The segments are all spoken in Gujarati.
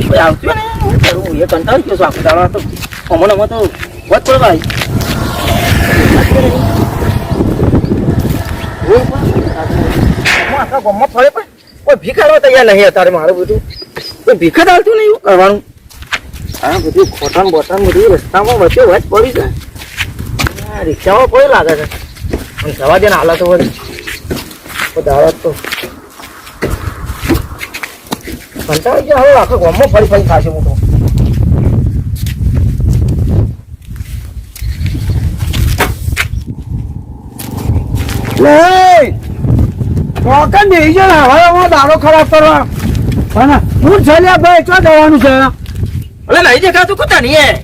કોઈ આવતું ને હું કરું એ કંટાળી ગયો છું આખું દાડો તો અમને તો વચ પડે ભાઈ આખા ગામમાં ફરે પણ કોઈ ભીખ આલવા તૈયાર નહીં અત્યારે મારું બધું કોઈ ભીખ જ આવતું નહીં એવું કરવાનું આ બધું ખોટાણ બોટાણ બધું રસ્તામાં વચ્ચે વચ પડી જાય રિક્ષામાં કોઈ લાગે છે અને જવા દે ને હાલત તો બધી દાડો તો કંટાળી ગયા હવે આખા ગામમાં ફરી ફરી ખાશે હું તો દાડો ખરાબ કરવા હું ચાલ્યા ભાઈ ચો જવાનું છે એટલે નહીં દેખાતું કુતા નહીં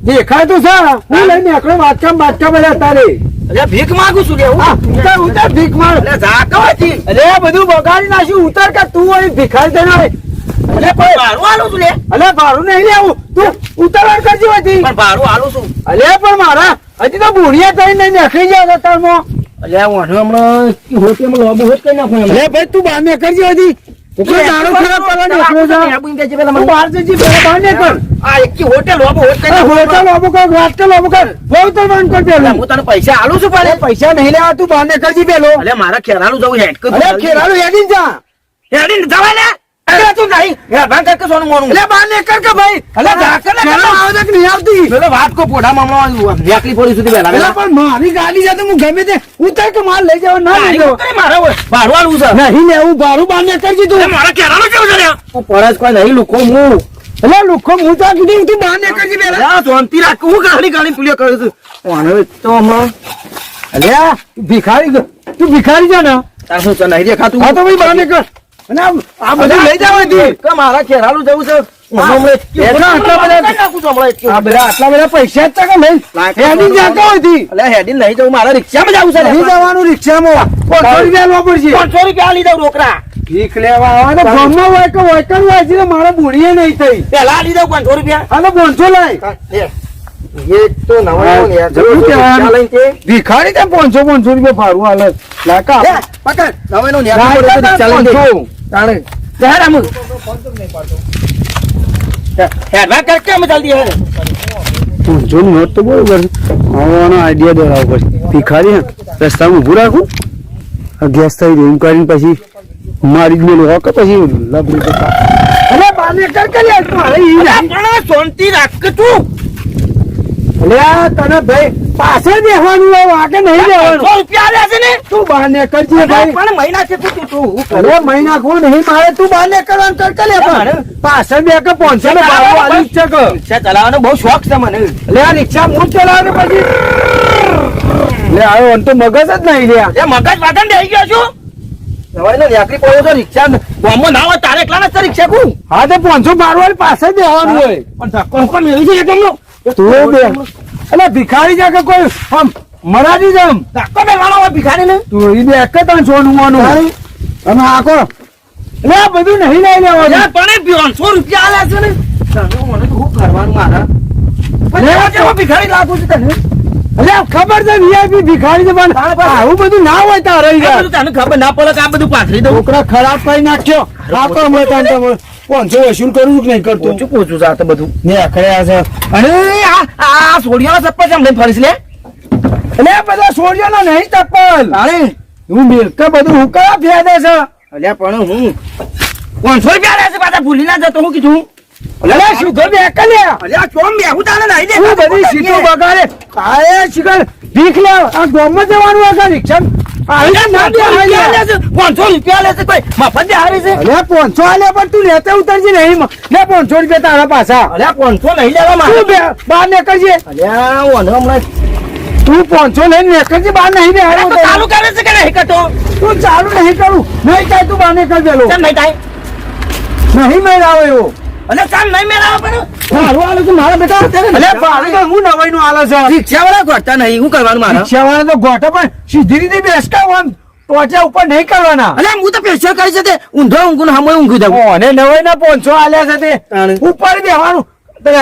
દેખાય તો છે હું લઈને એકલો વાટકા બધા તારે અરે ભીખ માંગુ છું લે ઉતાર ભીખ માર ઝાકવાથી અરે બધું બગાડી નાખ્યું ઉતાર કે તું અહીં ભિખારી દેના અરે પણ ભાડું આલું છું લે અલે ભાડું નહીં લેવું તું ઉતારવા કરજી હતી પણ ભાડું આલું છું અલે પણ મારા હજી તો બુઢિયા થઈને નખી ગયા તારમાં અલે હું હમણાં હોટેલમાં લોબો હોટ કરી નાખું અલે ભાઈ તું બહાર ને કરજી હતી દાડો ખરાબ કરવાનો બહાર જજી બહાર ને કર આ એક હોટેલ લોબો હોટ કરી હોટલ લોબો કર વાત કર લોબો કર બહુ તો બંધ કર દે હું તને પૈસા આલું છું પણ પૈસા નહીં લેવા તું બહાર ને કરજી પેલો અલે મારા ખેરાલું જવું હેડ અલે ખેરાલું હેડીન જા હેડીન જવાય ને અરે તું નહીં યાર ભાંગ કર કે સોનું મોનું અલે બહાર ને કર કે ભાઈ અલે ઝાકર ને કર આવે કે નહીં આવતી પેલો વાત કો પોડા મામલો નેકલી પડી સુધી બેલા અલે પણ મારી ગાડી છે તો હું ગમે તે ઉતાર કે માલ લઈ જાવ ના લઈ જાવ મારા ભાડું આલું છે નહીં લેવું ભાડું બહાર ને કરજી તું મારા ખેરાલું કેવું છે હું પરસ કોઈ નહીં લુકો હું અલે લુખો હું તો કીધું તું બહાર ને કરજી પેલા શાંતિ રાખ હું ગાડી પુલિયો કરું છું હવે તો હમણાં અલે તું ભિખારી છે ને તાર શું છે નહીં દેખાતું હા તો ભાઈ બહાર ને કર અને આ બધું લઈ જાવ કે મારા ખેરાલું જવું છે આ બધા આટલા બધા પૈસા જ કે નહીં હેડી જાતો હતી એટલે હેડી નહીં જવું મારા રિક્ષામાં જવું છે નહીં જવાનું રિક્ષામાં 500 રૂપિયા લેવા પડશે 500 રૂપિયા લીધા રોકડા ભીખ લેવા આવવાનો ગામમાં હોય કે વૈકલ હોય છે મારા બુઢીએ નહીં થઈ પેલા લીધા 500 રૂપિયા હા તો 500 લાય એ તો ભિખારી ત્યાં 500 રૂપિયા ભાડું હાલે લાકા પકડ નવાનો નોટ તો બરોબર આવવાનો આઈડિયા દોરાવો પડશે ભિખારી રસ્તામાં ઉભું રાખું ગેસ થઈ રૂમ કરીને પછી મારી જ મેલું હોકે પછી લબડી શાંતિ રાખ તું તને ભાઈ પાસે દેવાનું વાગે નહીં દેવાનું 100 રૂપિયા લે છે ને તું બહાર ને કરજે ભાઈ પણ મહિના છે તું અરે મહિના કોણ નહીં મારે તું બહાર ને કરવાનું કર લે પણ પાછળ બે કે 500 નો ભાડું આલી છે કે રિક્ષા ચલાવવાનો બહુ શોખ છે મને લે આ રિક્ષા હું ચલાવવાનો પછી લે આવ્યો તો મગજ જ નહીં લે એ મગજ વાગન દઈ ગયો છું નવાઈ ને યાત્રી પડ્યો તો રિક્ષા ગામમાં ના હોય તારે એકલા ને રિક્ષા કું હા તો 500 ભાડું પાસે દેવાનું હોય પણ ધક્કો પણ મેળવી છે એકમનો તું બે એટલે ભિખારી જા કે કોઈ આમ મરાજી જમ ધક્કો મેળવાનો હોય ભિખારી ને તું ઈ બે એક તન સોનું મોનું અને આખો એટલે આ બધું નહીં લઈ લેવાનું પણ 500 રૂપિયા આલે છે ને તને મને તો ખૂબ કરવાનું મારા પણ ભિખારી લાગુ છે તને અરે ખબર છે વીઆઈપી ભિખારી છે પણ આવું બધું ના હોય તારે તને ખબર ના પડે કે આ બધું પાથરી દઉં છોકરા ખરાબ કરી નાખ્યો આખો મેં તને 500 વસૂલ કરવું કે નહીં કરતું ઓછું પૂછું છે આ તો બધું ને આખડ્યા છે અને આ સોડિયાનો ચપ્પલ છે લઈને ફરીશ લે એટલે બધા સોડિયાનો નહીં ચપ્પલ અરે હું મિલકે બધું હું કયા ફેદે છે અલ્યા પણ હું 500 રૂપિયા લે છે પાછા ભૂલી ના જતો હું કીધું અલે શુગર બે કલ્યા અલ્યા ચોમ બેહું તાને નહીં દે હું બધી સીટો બગાડે આયે શિકર ભીખ લે આ ગામમાં જવાનું આ રિક્ષા અલ્યા ના દે 500 રૂપિયા લે છે કોઈ મફત દે આવે છે અલ્યા 500 આલે પણ તું લેતે ઉતરજી નહીં લે 500 રૂપિયા તારા પાછા અલ્યા 500 નહીં લેવા તું બે બહાર નીકળજે અલ્યા હું હમણાં તું 500 લઈને નીકળજે બહાર નહીં બે ચાલુ કરે છે કે નહીં કરતો તું ચાલુ નહીં કરું નહીં થાય તું બહાર નીકળ દેલો કેમ નહીં થાય નહીં મેળ આવે એવો અલ્યા ચાલ નહીં મેળાવે પણ મારું આલે છે મારા બેટા અલ્યા ભાડું તો હું નવાઈ નું આલે છે રિક્ષા વાળા ગોઠતા નહીં શું કરવાનું મારે રિક્ષા વાળા તો ગોઠા પણ સીધી રીતે બેસકાવવાનું ટોચા ઉપર નહીં કરવાના અલ્યા હું તો પેશર કરી છે તે ઊંધો ઊંઘું સામે ઊંઘી દઉં અને નવાઈ ના 500 આલ્યા છે તે ઉપર બેવાનું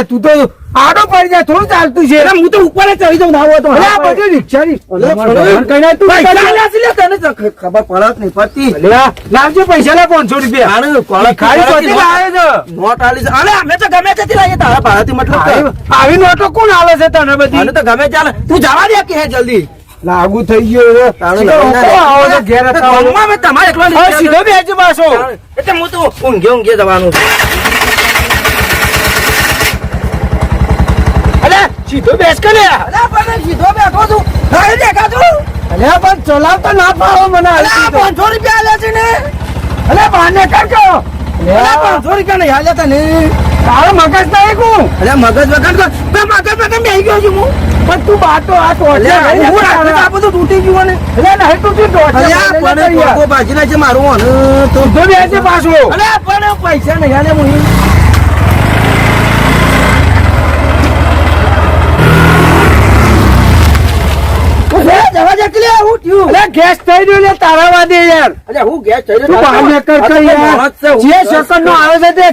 તું તો આડો પડી જાય થોડું ચાલતું છે અરે હું તો ઉપર જ ચડી જાઉં ના હોય તો અરે આ બધું રિક્ષાની ખબર પડત નહીં પડતી લાવજો પૈસા લે 500 રૂપિયા નોટ આલી છે. અરે અમે તો ગમે ત્યાંથી લાવીએ તારા ભાડાથી મતલબ કે. આવી નોટો કોણ આલે છે તને બધી મને તો ગમે ચાલે તું જવા દે કે હે જલ્દી લાગુ થઈ ગયો તાણે સીધો લગ્ન ના આવો તો ઘેર તો હતા ગામમાં મેં તમારે એકલા હવે સીધો બેસજો પાછો એટલે હું તો ઊંઘે જવાનું છે. અલે સીધો બેસ કે લે અરે પણ સીધો બેઠો છું નહીં દેખાતું. અલે પણ ચલાવતા ના પાડો મને અરે આ 500 રૂપિયા આલ્યા છે ને. અલે બાને કરજો અરે 500 રૂપિયા નહીં આલ્યા તને. તારો મગજ નહીં કું અરે મગજ વગર તો મગજ વગર બેહી ગયો છું હું. પણ તું બાતો આ તો અરે હું રાખતો તો આ બધું તૂટી ગયું ને. અલે નહીં તું તું અરે આ પણ ટોકો બાજીના છે મારું અને તો સીધો બેસજે પાછો અરે પણ પૈસા નહીં આલ્યા હું. જવા દે કે લે હું થયું. અલે ગેસ થઈ ગયો લે તારા વાદે યાર અરે હું ગેસ થઈ તું બહાર નીકળ કે યાર જે સેકન્ડ નો આવે છે તે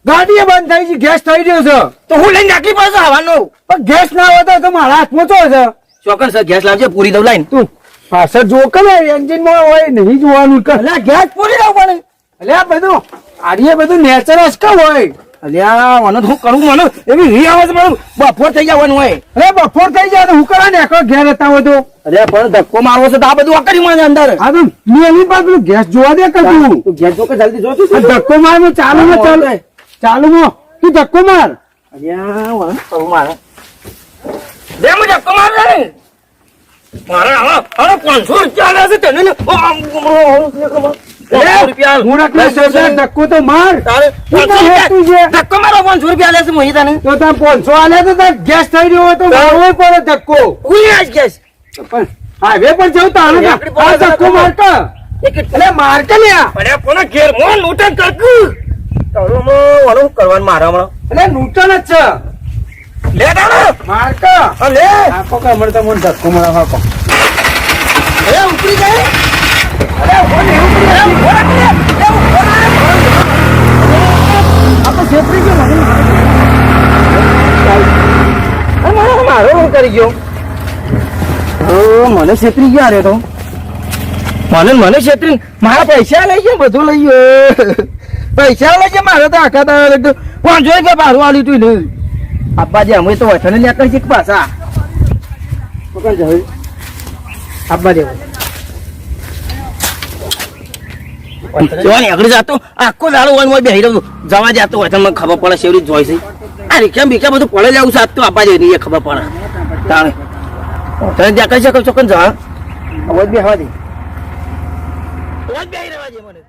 ગાડી બંધ થઈ ગઈ ગેસ થઈ ગયો છે તો હું લઈને નાખી પડશે હવાનું. પણ ગેસ ના હોય તો મારા હાથમાં તો છે ચોકન સર ગેસ લાવજે પૂરી દઉં લાઈન. તું પાછળ જો કે એન્જિન માં હોય નહીં જોવાનું કર અલ્યા ગેસ પૂરી દઉં પણ. એટલે આ બધું આડિયે બધું નેચરલ કા હોય અલ્યા મને તો હું કરું મને એવી રી આવે છે મને બફોર થઈ જવાનું હોય. અરે બપોર થઈ જાય તો હું કરવા ને ઘેર હતા હોય તો અરે પણ ધક્કો મારવો છે તો આ બધું અકડી મને અંદર. આ તો મેલી પર પેલું ગેસ જોવા દે કર તું તું ગેસ જો કે જલ્દી જો તું. આ ધક્કો માર માં ચાલુ માં ચાલુ માં તું ધક્કો માર અલ્યા મને કરું મારે દે હું ધક્કો માર રે મારે હવે 500 રૂપિયા આલે છે તને ને. ઓ, આમ, 500 રૂપિયા આલ. હું રાખલે સરદાર ધક્કો તો માર તારે તું તો હેતું છે. ધક્કો મારો 500 રૂપિયા આલે છે મોહી તને. તો તાર 500 આલે તો તાર ગેસ થઈ રહ્યો હોય તો મારવો પડે ધક્કો ઉઈ આજ ગેસ. પણ હાઈવે પર જવું તારે આપણી પાસે ધક્કો માર કે એટલે માર કે લ્યા અરે કોના ઘેર મોં લૂંટન કરકુ તારો મો વાળો કરવાનું મારા હમણાં એટલે નૂતન જ છે લે દાડો માર કે લે આખો કે મને તો મને ધક્કો મારે આખો અરે ઉપરી જાય અરે ઓને ઉપરી જાય ઓરા કે આપણે છેતરી ગયો મને મારો હું કરી ગયો મને છેતરી ગયા રે તો મને છેતરી મારા પૈસા લઈ ગયો બધું લઈ ગયો પૈસા લઈ ગયા મારે તો આખા તારા 500 રૂપિયા ભાડું આલ્યું તું ને અબ્બાજી અમે તો વઠાને નેકળ છે પાછા પકડ જાય અબ્બા દેવ જોવાની આગળ જાતો આખો દાડો વન માં બેહી રહ્યો જવા જાતો હોય મને ખબર પડે શેરી જોઈ છે આ રિક્ષા બીક્ષા બધું પડે જાવું સાત તો આપવા દે નહીં ખબર પડે તાણે તને ત્યાં કઈ શકો ચોકન જા અવાજ બે હવા દે અવાજ બે રહેવા દે મને